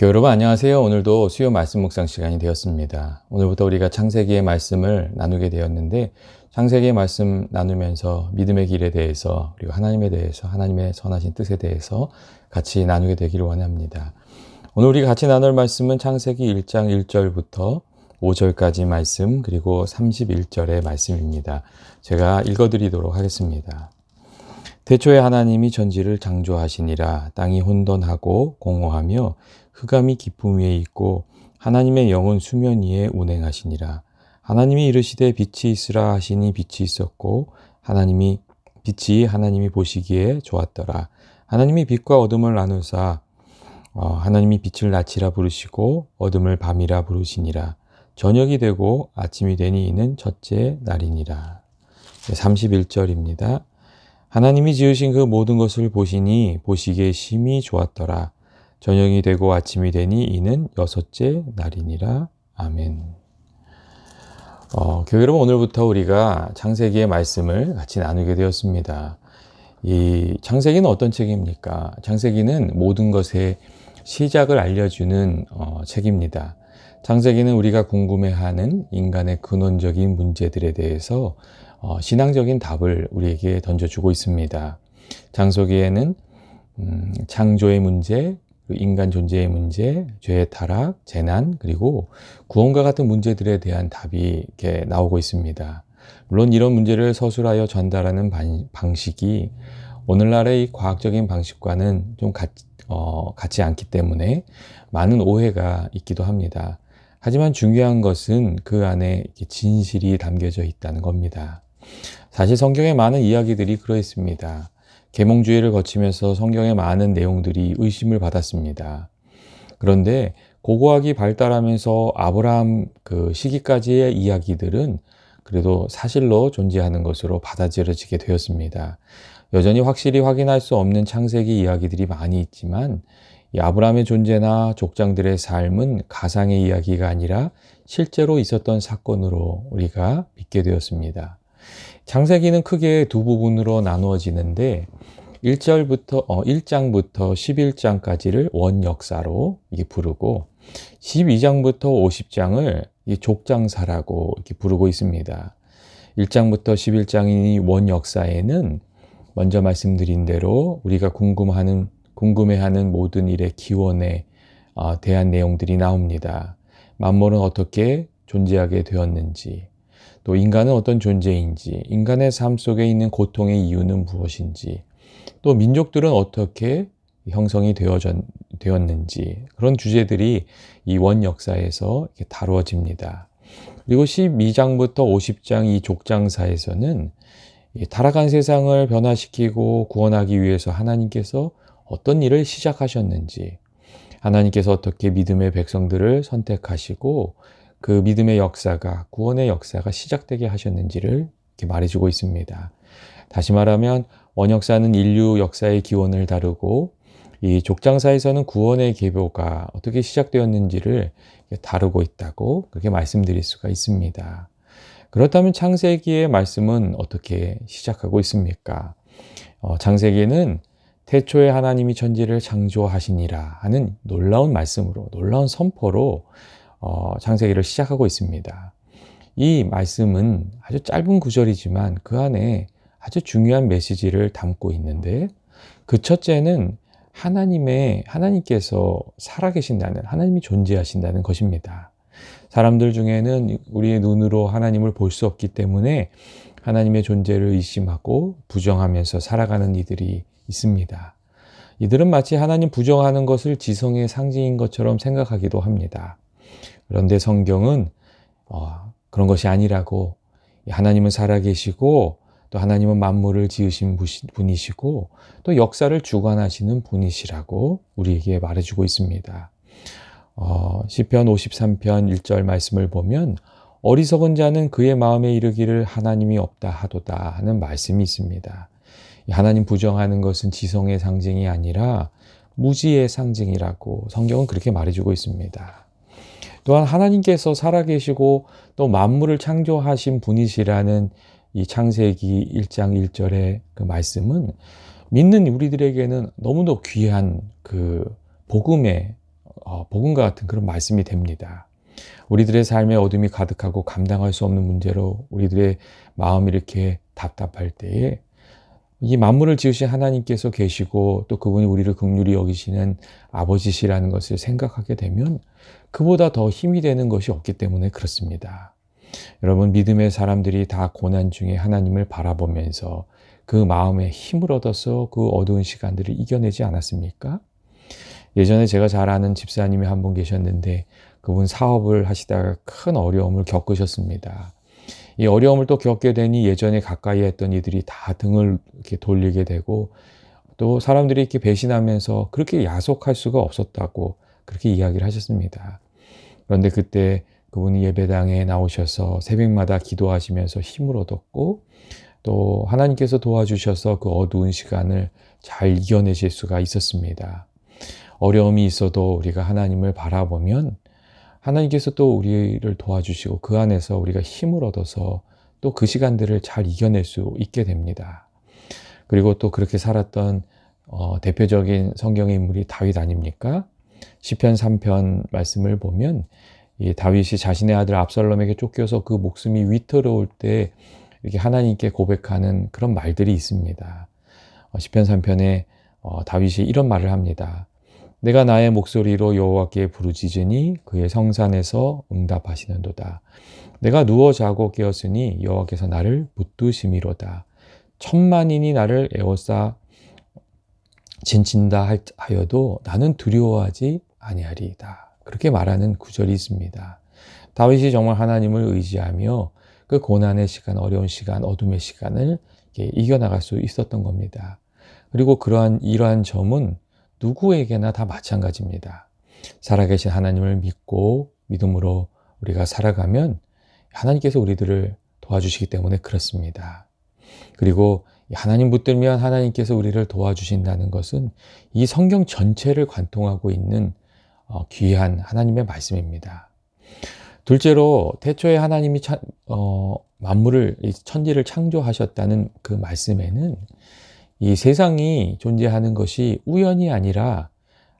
여러분 안녕하세요. 오늘도 수요 말씀 묵상 시간이 되었습니다. 오늘부터 우리가 창세기의 말씀을 나누게 되었는데, 창세기의 말씀 나누면서 믿음의 길에 대해서, 그리고 하나님에 대해서, 하나님의 선하신 뜻에 대해서 같이 나누게 되기를 원합니다. 오늘 우리가 같이 나눌 말씀은 창세기 1장 1절부터 5절까지 말씀, 그리고 31절의 말씀입니다. 제가 읽어드리도록 하겠습니다. 태초에 하나님이 천지를 창조하시니라. 땅이 혼돈하고 공허하며 흑암이 깊음 위에 있고 하나님의 영은 수면 위에 운행하시니라. 하나님이 이르시되 빛이 있으라 하시니 빛이 있었고 빛이 하나님이 보시기에 좋았더라. 하나님이 빛과 어둠을 나누사 하나님이 빛을 낮이라 부르시고 어둠을 밤이라 부르시니라. 저녁이 되고 아침이 되니 이는 첫째 날이니라. 31절입니다. 하나님이 지으신 그 모든 것을 보시니 보시기에 심히 좋았더라. 저녁이 되고 아침이 되니 이는 여섯째 날이니라. 아멘. 교회 여러분, 오늘부터 우리가 창세기의 말씀을 같이 나누게 되었습니다. 이 창세기는 어떤 책입니까? 창세기는 모든 것의 시작을 알려주는 책입니다. 창세기는 우리가 궁금해하는 인간의 근원적인 문제들에 대해서 신앙적인 답을 우리에게 던져주고 있습니다. 창세기에는 창조의 문제, 인간 존재의 문제, 죄의 타락, 재난, 그리고 구원과 같은 문제들에 대한 답이 이렇게 나오고 있습니다. 물론 이런 문제를 서술하여 전달하는 방식이 오늘날의 이 과학적인 방식과는 좀 같지 않기 때문에 많은 오해가 있기도 합니다. 하지만 중요한 것은 그 안에 진실이 담겨져 있다는 겁니다. 사실 성경의 많은 이야기들이 그러했습니다. 계몽주의를 거치면서 성경의 많은 내용들이 의심을 받았습니다. 그런데 고고학이 발달하면서 아브라함 그 시기까지의 이야기들은 그래도 사실로 존재하는 것으로 받아들여지게 되었습니다. 여전히 확실히 확인할 수 없는 창세기 이야기들이 많이 있지만 이 아브라함의 존재나 족장들의 삶은 가상의 이야기가 아니라 실제로 있었던 사건으로 우리가 믿게 되었습니다. 창세기는 크게 두 부분으로 나누어지는데 1장부터 11장까지를 원역사로 부르고 12장부터 50장을 족장사라고 이렇게 부르고 있습니다. 1장부터 11장이 원역사에는 먼저 말씀드린 대로 우리가 궁금해하는 모든 일의 기원에 대한 내용들이 나옵니다. 만물은 어떻게 존재하게 되었는지, 또 인간은 어떤 존재인지, 인간의 삶 속에 있는 고통의 이유는 무엇인지, 또 민족들은 어떻게 형성이 되었는지, 그런 주제들이 이 원역사에서 다루어집니다. 그리고 12장부터 50장 이 족장사에서는 타락한 세상을 변화시키고 구원하기 위해서 하나님께서 어떤 일을 시작하셨는지, 하나님께서 어떻게 믿음의 백성들을 선택하시고 그 믿음의 역사가, 구원의 역사가 시작되게 하셨는지를 이렇게 말해주고 있습니다. 다시 말하면 원역사는 인류 역사의 기원을 다루고 이 족장사에서는 구원의 계보가 어떻게 시작되었는지를 다루고 있다고 그렇게 말씀드릴 수가 있습니다. 그렇다면 창세기의 말씀은 어떻게 시작하고 있습니까? 창세기는 태초에 하나님이 천지를 창조하시니라 하는 놀라운 말씀으로, 놀라운 선포로 창세기를 시작하고 있습니다. 이 말씀은 아주 짧은 구절이지만 그 안에 아주 중요한 메시지를 담고 있는데, 그 첫째는 하나님께서 살아계신다는, 하나님이 존재하신다는 것입니다. 사람들 중에는 우리의 눈으로 하나님을 볼 수 없기 때문에 하나님의 존재를 의심하고 부정하면서 살아가는 이들이 있습니다. 이들은 마치 하나님 부정하는 것을 지성의 상징인 것처럼 생각하기도 합니다. 그런데 성경은 그런 것이 아니라고, 하나님은 살아계시고 또 하나님은 만물을 지으신 분이시고 또 역사를 주관하시는 분이시라고 우리에게 말해주고 있습니다. 시편 53편 1절 말씀을 보면 어리석은 자는 그의 마음에 이르기를 하나님이 없다 하도다 하는 말씀이 있습니다. 하나님 부정하는 것은 지성의 상징이 아니라 무지의 상징이라고 성경은 그렇게 말해주고 있습니다. 또한 하나님께서 살아계시고 또 만물을 창조하신 분이시라는 이 창세기 1장 1절의 그 말씀은 믿는 우리들에게는 너무도 귀한 그 복음의 복음과 같은 그런 말씀이 됩니다. 우리들의 삶에 어둠이 가득하고 감당할 수 없는 문제로 우리들의 마음이 이렇게 답답할 때에 이 만물을 지으신 하나님께서 계시고 또 그분이 우리를 긍휼히 여기시는 아버지시라는 것을 생각하게 되면 그보다 더 힘이 되는 것이 없기 때문에 그렇습니다. 여러분, 믿음의 사람들이 다 고난 중에 하나님을 바라보면서 그 마음에 힘을 얻어서 그 어두운 시간들을 이겨내지 않았습니까? 예전에 제가 잘 아는 집사님이 한 분 계셨는데 그분 사업을 하시다가 큰 어려움을 겪으셨습니다. 이 어려움을 또 겪게 되니 예전에 가까이 했던 이들이 다 등을 이렇게 돌리게 되고 또 사람들이 이렇게 배신하면서 그렇게 야속할 수가 없었다고 그렇게 이야기를 하셨습니다. 그런데 그때 그분이 예배당에 나오셔서 새벽마다 기도하시면서 힘을 얻었고 또 하나님께서 도와주셔서 그 어두운 시간을 잘 이겨내실 수가 있었습니다. 어려움이 있어도 우리가 하나님을 바라보면 하나님께서 또 우리를 도와주시고 그 안에서 우리가 힘을 얻어서 또 그 시간들을 잘 이겨낼 수 있게 됩니다. 그리고 또 그렇게 살았던 대표적인 성경의 인물이 다윗 아닙니까? 시편 3편 말씀을 보면 이 다윗이 자신의 아들 압살롬에게 쫓겨서 그 목숨이 위태로울 때 이렇게 하나님께 고백하는 그런 말들이 있습니다. 시편 3편에 다윗이 이런 말을 합니다. 내가 나의 목소리로 여호와께 부르짖으니 그의 성산에서 응답하시는도다. 내가 누워 자고 깨었으니 여호와께서 나를 붙드심이로다. 천만인이 나를 에워싸 진친다 하여도 나는 두려워하지 아니하리이다. 그렇게 말하는 구절이 있습니다. 다윗이 정말 하나님을 의지하며 그 고난의 시간, 어려운 시간, 어둠의 시간을 이겨나갈 수 있었던 겁니다. 그리고 이러한 점은 누구에게나 다 마찬가지입니다. 살아계신 하나님을 믿고 믿음으로 우리가 살아가면 하나님께서 우리들을 도와주시기 때문에 그렇습니다. 그리고 하나님 붙들면 하나님께서 우리를 도와주신다는 것은 이 성경 전체를 관통하고 있는 귀한 하나님의 말씀입니다. 둘째로 태초에 하나님이 만물을, 천지를 창조하셨다는 그 말씀에는 이 세상이 존재하는 것이 우연이 아니라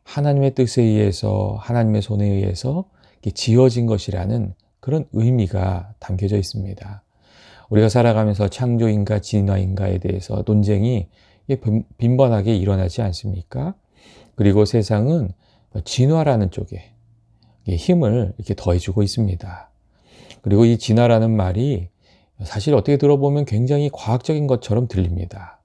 하나님의 뜻에 의해서 하나님의 손에 의해서 지어진 것이라는 그런 의미가 담겨져 있습니다. 우리가 살아가면서 창조인가 진화인가에 대해서 논쟁이 빈번하게 일어나지 않습니까? 그리고 세상은 진화라는 쪽에 힘을 이렇게 더해주고 있습니다. 그리고 이 진화라는 말이 사실 어떻게 들어보면 굉장히 과학적인 것처럼 들립니다.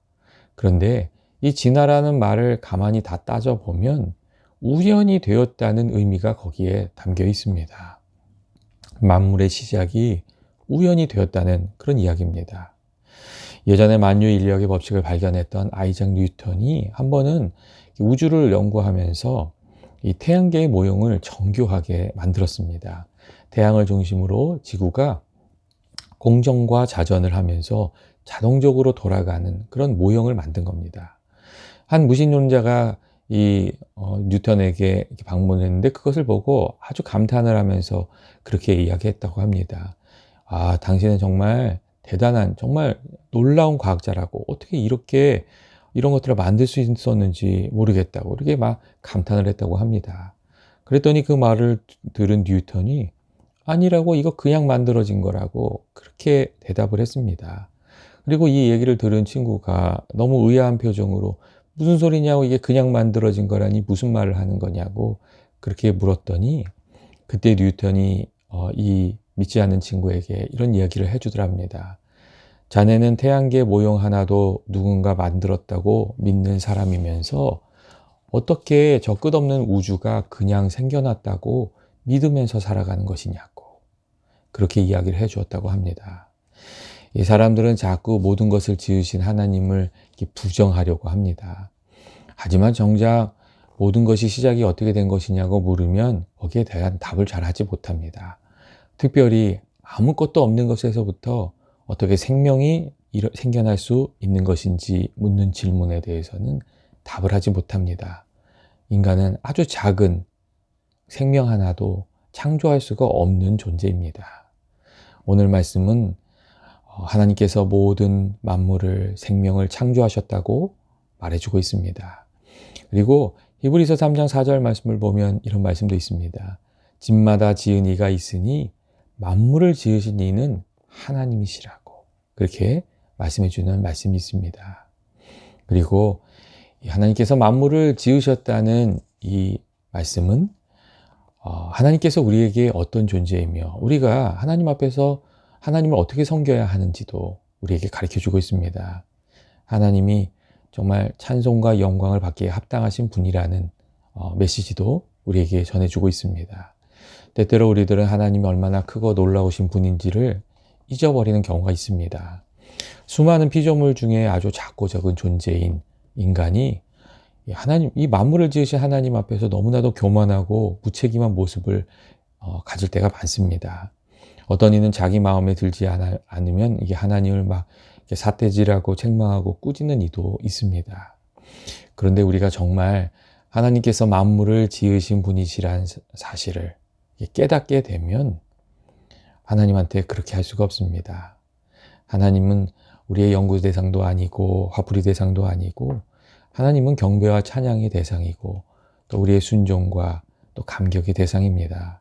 그런데 이 진화라는 말을 가만히 다 따져보면 우연이 되었다는 의미가 거기에 담겨 있습니다. 만물의 시작이 우연이 되었다는 그런 이야기입니다. 예전에 만유인력의 법칙을 발견했던 아이작 뉴턴이 한 번은 우주를 연구하면서 이 태양계의 모형을 정교하게 만들었습니다. 태양을 중심으로 지구가 공전과 자전을 하면서 자동적으로 돌아가는 그런 모형을 만든 겁니다. 한 무신론자가 이 뉴턴에게 방문했는데 그것을 보고 아주 감탄을 하면서 그렇게 이야기했다고 합니다. 아, 당신은 정말 대단한, 정말 놀라운 과학자라고 어떻게 이렇게 이런 것들을 만들 수 있었는지 모르겠다고 이렇게 막 감탄을 했다고 합니다. 그랬더니 그 말을 들은 뉴턴이 아니라고, 이거 그냥 만들어진 거라고 그렇게 대답을 했습니다. 그리고 이 얘기를 들은 친구가 너무 의아한 표정으로 무슨 소리냐고, 이게 그냥 만들어진 거라니 무슨 말을 하는 거냐고 그렇게 물었더니 그때 뉴턴이 이 믿지 않는 친구에게 이런 이야기를 해주더랍니다. 자네는 태양계 모형 하나도 누군가 만들었다고 믿는 사람이면서 어떻게 저 끝없는 우주가 그냥 생겨났다고 믿으면서 살아가는 것이냐고 그렇게 이야기를 해주었다고 합니다. 이 사람들은 자꾸 모든 것을 지으신 하나님을 부정하려고 합니다. 하지만 정작 모든 것이 시작이 어떻게 된 것이냐고 물으면 거기에 대한 답을 잘 하지 못합니다. 특별히 아무것도 없는 것에서부터 어떻게 생명이 생겨날 수 있는 것인지 묻는 질문에 대해서는 답을 하지 못합니다. 인간은 아주 작은 생명 하나도 창조할 수가 없는 존재입니다. 오늘 말씀은 하나님께서 모든 만물을, 생명을 창조하셨다고 말해주고 있습니다. 그리고 히브리서 3장 4절 말씀을 보면 이런 말씀도 있습니다. 집마다 지은 이가 있으니 만물을 지으신 이는 하나님이시라고 그렇게 말씀해 주는 말씀이 있습니다. 그리고 하나님께서 만물을 지으셨다는 이 말씀은 하나님께서 우리에게 어떤 존재이며 우리가 하나님 앞에서 하나님을 어떻게 섬겨야 하는지도 우리에게 가르쳐주고 있습니다. 하나님이 정말 찬송과 영광을 받기에 합당하신 분이라는 메시지도 우리에게 전해주고 있습니다. 때때로 우리들은 하나님이 얼마나 크고 놀라우신 분인지를 잊어버리는 경우가 있습니다. 수많은 피조물 중에 아주 작고 적은 존재인 인간이 이 만물을 지으신 하나님 앞에서 너무나도 교만하고 무책임한 모습을 가질 때가 많습니다. 어떤 이는 자기 마음에 들지 않으면 이게 하나님을 막 삿대질하고 책망하고 꾸짖는 이도 있습니다. 그런데 우리가 정말 하나님께서 만물을 지으신 분이시라는 사실을 깨닫게 되면 하나님한테 그렇게 할 수가 없습니다. 하나님은 우리의 연구 대상도 아니고 화풀이 대상도 아니고 하나님은 경배와 찬양의 대상이고 또 우리의 순종과 또 감격의 대상입니다.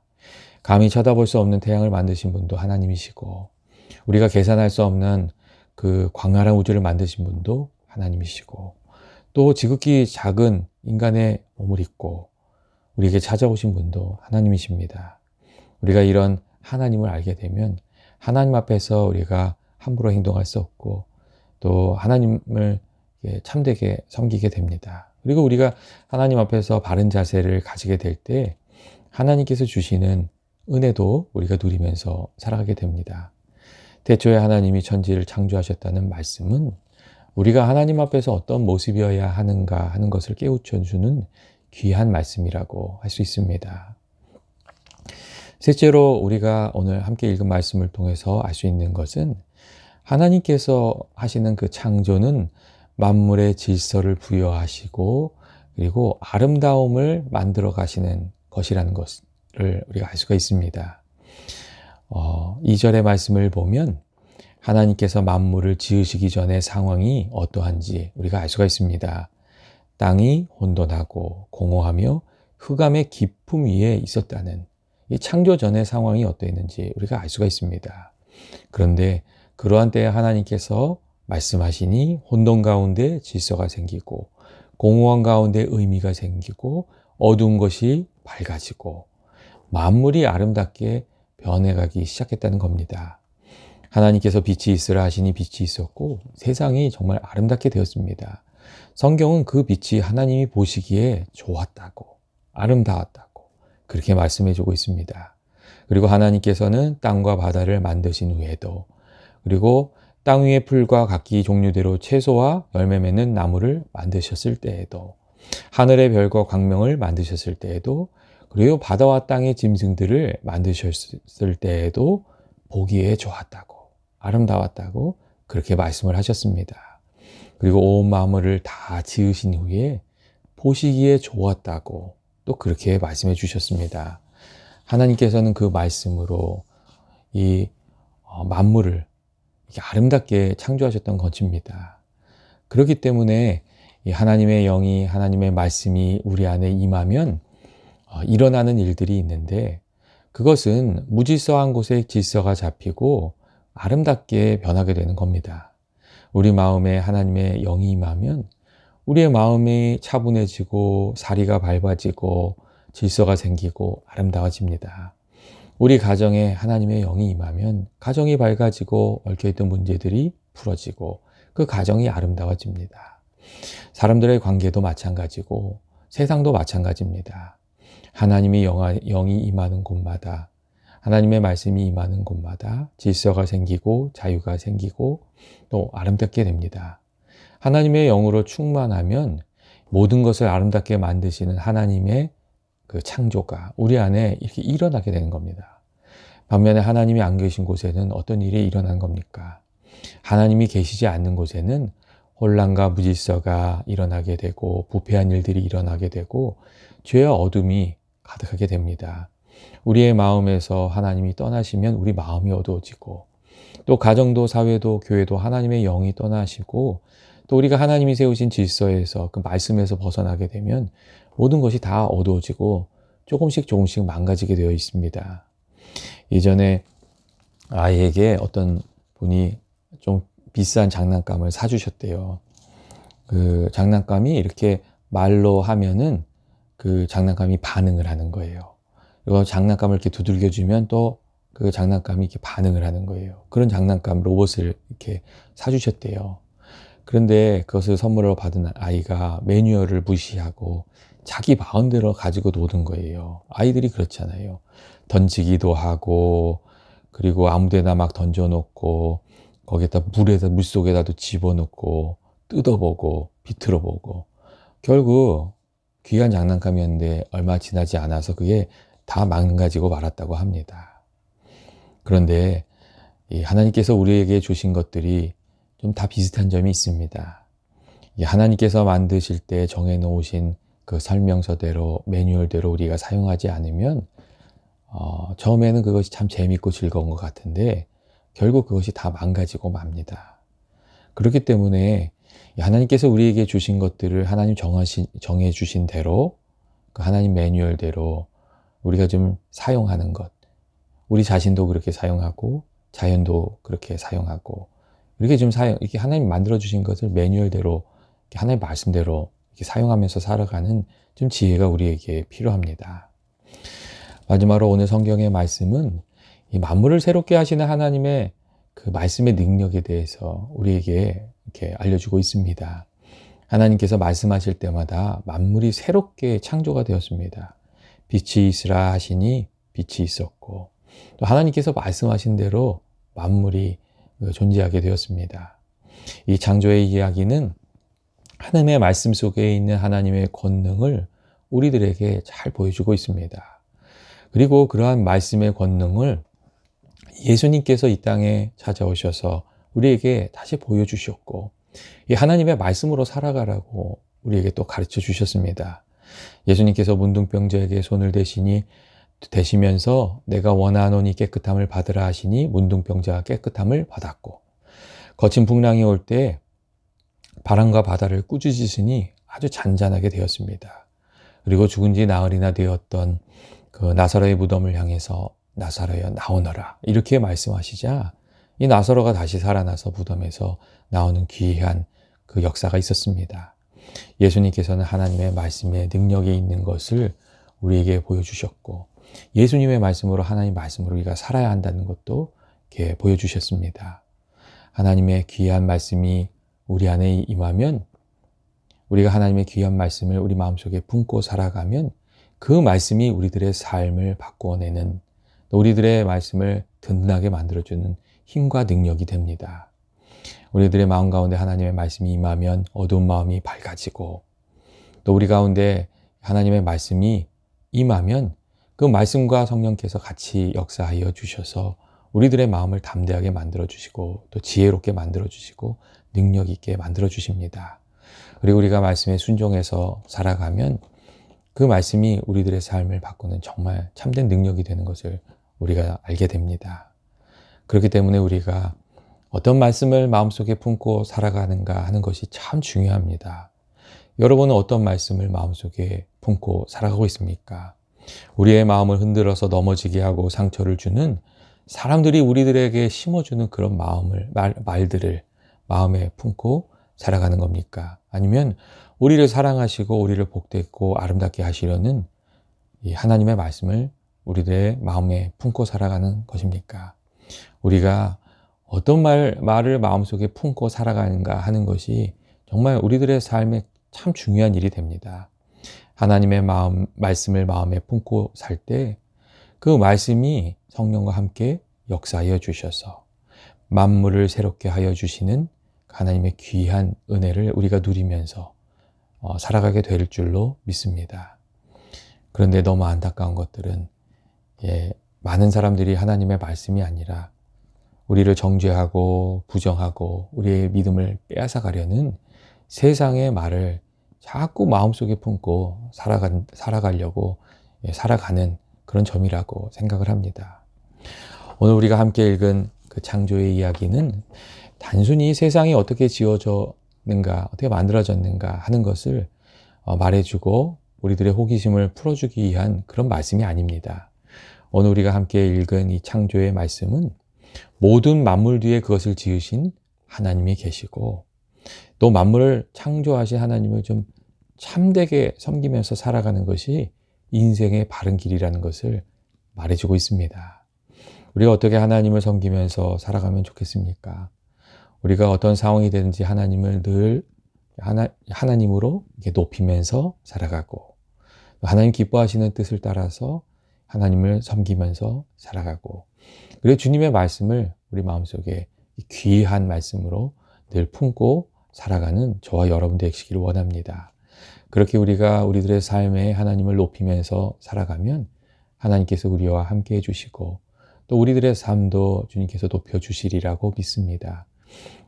감히 쳐다볼 수 없는 태양을 만드신 분도 하나님이시고 우리가 계산할 수 없는 그 광활한 우주를 만드신 분도 하나님이시고 또 지극히 작은 인간의 몸을 입고 우리에게 찾아오신 분도 하나님이십니다. 우리가 이런 하나님을 알게 되면 하나님 앞에서 우리가 함부로 행동할 수 없고 또 하나님을 참되게 섬기게 됩니다. 그리고 우리가 하나님 앞에서 바른 자세를 가지게 될 때 하나님께서 주시는 은혜도 우리가 누리면서 살아가게 됩니다. 태초에 하나님이 천지를 창조하셨다는 말씀은 우리가 하나님 앞에서 어떤 모습이어야 하는가 하는 것을 깨우쳐주는 귀한 말씀이라고 할 수 있습니다. 셋째로 우리가 오늘 함께 읽은 말씀을 통해서 알 수 있는 것은 하나님께서 하시는 그 창조는 만물의 질서를 부여하시고 그리고 아름다움을 만들어 가시는 것이라는 것을 우리가 알 수가 있습니다. 2절의 말씀을 보면 하나님께서 만물을 지으시기 전의 상황이 어떠한지 우리가 알 수가 있습니다. 땅이 혼돈하고 공허하며 흑암의 깊음 위에 있었다는 이 창조 전의 상황이 어떠했는지 우리가 알 수가 있습니다. 그런데 그러한 때에 하나님께서 말씀하시니 혼돈 가운데 질서가 생기고 공허한 가운데 의미가 생기고 어두운 것이 밝아지고 만물이 아름답게 변해가기 시작했다는 겁니다. 하나님께서 빛이 있으라 하시니 빛이 있었고 세상이 정말 아름답게 되었습니다. 성경은 그 빛이 하나님이 보시기에 좋았다고 아름다웠다고 그렇게 말씀해주고 있습니다. 그리고 하나님께서는 땅과 바다를 만드신 후에도 그리고 땅 위의 풀과 각기 종류대로 채소와 열매 맺는 나무를 만드셨을 때에도 하늘의 별과 광명을 만드셨을 때에도 그리고 바다와 땅의 짐승들을 만드셨을 때에도 보기에 좋았다고 아름다웠다고 그렇게 말씀을 하셨습니다. 그리고 온 만물을 다 지으신 후에 보시기에 좋았다고 또 그렇게 말씀해 주셨습니다. 하나님께서는 그 말씀으로 이 만물을 이렇게 아름답게 창조하셨던 것입니다. 그렇기 때문에 이 하나님의 영이 하나님의 말씀이 우리 안에 임하면 일어나는 일들이 있는데 그것은 무질서한 곳에 질서가 잡히고 아름답게 변하게 되는 겁니다. 우리 마음에 하나님의 영이 임하면 우리의 마음이 차분해지고 사리가 밝아지고 질서가 생기고 아름다워집니다. 우리 가정에 하나님의 영이 임하면 가정이 밝아지고 얽혀있던 문제들이 풀어지고 그 가정이 아름다워집니다. 사람들의 관계도 마찬가지고 세상도 마찬가지입니다. 하나님의 영이 임하는 곳마다 하나님의 말씀이 임하는 곳마다 질서가 생기고 자유가 생기고 또 아름답게 됩니다. 하나님의 영으로 충만하면 모든 것을 아름답게 만드시는 하나님의 그 창조가 우리 안에 이렇게 일어나게 되는 겁니다. 반면에 하나님이 안 계신 곳에는 어떤 일이 일어난 겁니까? 하나님이 계시지 않는 곳에는 혼란과 무질서가 일어나게 되고 부패한 일들이 일어나게 되고 죄와 어둠이 가득하게 됩니다. 우리의 마음에서 하나님이 떠나시면 우리 마음이 어두워지고 또 가정도 사회도 교회도 하나님의 영이 떠나시고 또 우리가 하나님이 세우신 질서에서 그 말씀에서 벗어나게 되면 모든 것이 다 어두워지고 조금씩 조금씩 망가지게 되어 있습니다. 예전에 아이에게 어떤 분이 좀 비싼 장난감을 사주셨대요. 그 장난감이 이렇게 말로 하면은 그 장난감이 반응을 하는 거예요. 그리고 장난감을 이렇게 두들겨주면 또 그 장난감이 이렇게 반응을 하는 거예요. 그런 장난감 로봇을 이렇게 사주셨대요. 그런데 그것을 선물로 받은 아이가 매뉴얼을 무시하고 자기 마음대로 가지고 노는 거예요. 아이들이 그렇잖아요. 던지기도 하고, 그리고 아무데나 막 던져놓고, 거기에다 물속에다도 집어넣고, 뜯어보고, 비틀어보고. 결국 귀한 장난감이었는데 얼마 지나지 않아서 그게 다 망가지고 말았다고 합니다. 그런데 이 하나님께서 우리에게 주신 것들이 좀 다 비슷한 점이 있습니다. 이 하나님께서 만드실 때 정해놓으신 그 설명서대로 매뉴얼대로 우리가 사용하지 않으면 처음에는 그것이 참 재밌고 즐거운 것 같은데 결국 그것이 다 망가지고 맙니다. 그렇기 때문에 하나님께서 우리에게 주신 것들을 하나님 정해 주신 대로 그 하나님 매뉴얼대로 우리가 좀 사용하는 것, 우리 자신도 그렇게 사용하고 자연도 그렇게 사용하고 이렇게 좀 이렇게 하나님 만들어 주신 것을 매뉴얼대로 하나님 말씀대로 이렇게 사용하면서 살아가는 좀 지혜가 우리에게 필요합니다. 마지막으로 오늘 성경의 말씀은 이 만물을 새롭게 하시는 하나님의 그 말씀의 능력에 대해서 우리에게 이렇게 알려주고 있습니다. 하나님께서 말씀하실 때마다 만물이 새롭게 창조가 되었습니다. 빛이 있으라 하시니 빛이 있었고 또 하나님께서 말씀하신 대로 만물이 존재하게 되었습니다. 이 창조의 이야기는 하나님의 말씀 속에 있는 하나님의 권능을 우리들에게 잘 보여주고 있습니다. 그리고 그러한 말씀의 권능을 예수님께서 이 땅에 찾아오셔서 우리에게 다시 보여주셨고 이 하나님의 말씀으로 살아가라고 우리에게 또 가르쳐 주셨습니다. 예수님께서 문둥병자에게 손을 대시면서 내가 원하노니 깨끗함을 받으라 하시니 문둥병자가 깨끗함을 받았고 거친 풍랑이 올 때 바람과 바다를 꾸짖으시니 아주 잔잔하게 되었습니다. 그리고 죽은 지 나흘이나 되었던 그 나사로의 무덤을 향해서 나사로야 나오너라 이렇게 말씀하시자 이 나사로가 다시 살아나서 무덤에서 나오는 귀한 그 역사가 있었습니다. 예수님께서는 하나님의 말씀에 능력이 있는 것을 우리에게 보여주셨고 예수님의 말씀으로 하나님 말씀으로 우리가 살아야 한다는 것도 이렇게 보여주셨습니다. 하나님의 귀한 말씀이 우리 안에 임하면 우리가 하나님의 귀한 말씀을 우리 마음속에 품고 살아가면 그 말씀이 우리들의 삶을 바꿔내는 또 우리들의 말씀을 든든하게 만들어주는 힘과 능력이 됩니다. 우리들의 마음 가운데 하나님의 말씀이 임하면 어두운 마음이 밝아지고 또 우리 가운데 하나님의 말씀이 임하면 그 말씀과 성령께서 같이 역사하여 주셔서 우리들의 마음을 담대하게 만들어 주시고 또 지혜롭게 만들어 주시고 능력 있게 만들어 주십니다. 그리고 우리가 말씀에 순종해서 살아가면 그 말씀이 우리들의 삶을 바꾸는 정말 참된 능력이 되는 것을 우리가 알게 됩니다. 그렇기 때문에 우리가 어떤 말씀을 마음속에 품고 살아가는가 하는 것이 참 중요합니다. 여러분은 어떤 말씀을 마음속에 품고 살아가고 있습니까? 우리의 마음을 흔들어서 넘어지게 하고 상처를 주는 사람들이 우리들에게 심어주는 그런 말들을 마음에 품고 살아가는 겁니까? 아니면 우리를 사랑하시고 우리를 복되고 아름답게 하시려는 이 하나님의 말씀을 우리들의 마음에 품고 살아가는 것입니까? 우리가 어떤 말을 마음속에 품고 살아가는가 하는 것이 정말 우리들의 삶에 참 중요한 일이 됩니다. 하나님의 말씀을 마음에 품고 살 때 그 말씀이 성령과 함께 역사하여 주셔서 만물을 새롭게 하여 주시는 하나님의 귀한 은혜를 우리가 누리면서 살아가게 될 줄로 믿습니다. 그런데 너무 안타까운 것들은 많은 사람들이 하나님의 말씀이 아니라 우리를 정죄하고 부정하고 우리의 믿음을 빼앗아가려는 세상의 말을 자꾸 마음속에 품고 살아가려고 살아가는 그런 점이라고 생각을 합니다. 오늘 우리가 함께 읽은 그 창조의 이야기는 단순히 세상이 어떻게 지어졌는가, 어떻게 만들어졌는가 하는 것을 말해주고 우리들의 호기심을 풀어주기 위한 그런 말씀이 아닙니다. 오늘 우리가 함께 읽은 이 창조의 말씀은 모든 만물 뒤에 그것을 지으신 하나님이 계시고 또 만물을 창조하신 하나님을 좀 참되게 섬기면서 살아가는 것이 인생의 바른 길이라는 것을 말해주고 있습니다. 우리가 어떻게 하나님을 섬기면서 살아가면 좋겠습니까? 우리가 어떤 상황이 되든지 하나님을 늘 하나님으로 이렇게 높이면서 살아가고 하나님 기뻐하시는 뜻을 따라서 하나님을 섬기면서 살아가고 그리고 주님의 말씀을 우리 마음속에 귀한 말씀으로 늘 품고 살아가는 저와 여러분 되시기를 원합니다. 그렇게 우리가 우리들의 삶에 하나님을 높이면서 살아가면 하나님께서 우리와 함께 해주시고 또 우리들의 삶도 주님께서 높여주시리라고 믿습니다.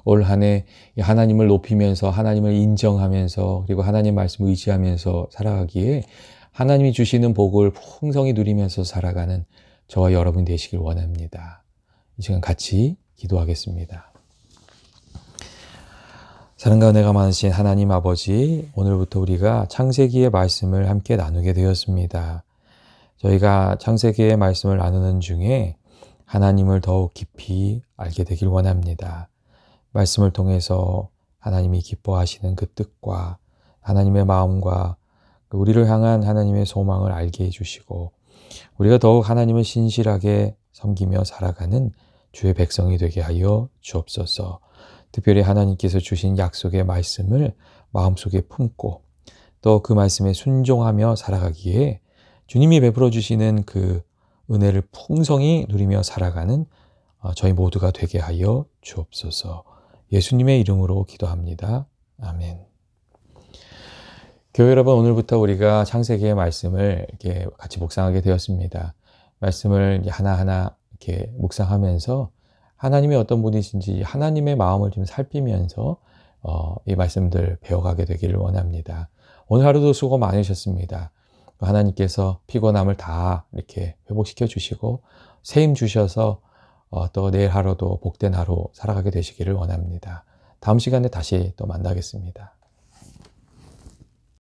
올 한 해 하나님을 높이면서 하나님을 인정하면서 그리고 하나님 말씀을 의지하면서 살아가기에 하나님이 주시는 복을 풍성히 누리면서 살아가는 저와 여러분 되시길 원합니다. 이 시간 같이 기도하겠습니다. 사랑과 은혜가 많으신 하나님 아버지, 오늘부터 우리가 창세기의 말씀을 함께 나누게 되었습니다. 저희가 창세기의 말씀을 나누는 중에 하나님을 더욱 깊이 알게 되길 원합니다. 말씀을 통해서 하나님이 기뻐하시는 그 뜻과 하나님의 마음과 우리를 향한 하나님의 소망을 알게 해주시고 우리가 더욱 하나님을 신실하게 섬기며 살아가는 주의 백성이 되게 하여 주옵소서. 특별히 하나님께서 주신 약속의 말씀을 마음속에 품고 또 그 말씀에 순종하며 살아가기에 주님이 베풀어 주시는 그 은혜를 풍성히 누리며 살아가는 저희 모두가 되게 하여 주옵소서. 예수님의 이름으로 기도합니다. 아멘. 교회 여러분, 오늘부터 우리가 창세기의 말씀을 이렇게 같이 묵상하게 되었습니다. 말씀을 하나하나 이렇게 묵상하면서 하나님이 어떤 분이신지 하나님의 마음을 좀 살피면서 이 말씀들 배워가게 되기를 원합니다. 오늘 하루도 수고 많으셨습니다. 하나님께서 피곤함을 다 이렇게 회복시켜 주시고 새 힘 주셔서 또 내일 하루도 복된 하루 살아가게 되시기를 원합니다. 다음 시간에 다시 또 만나겠습니다.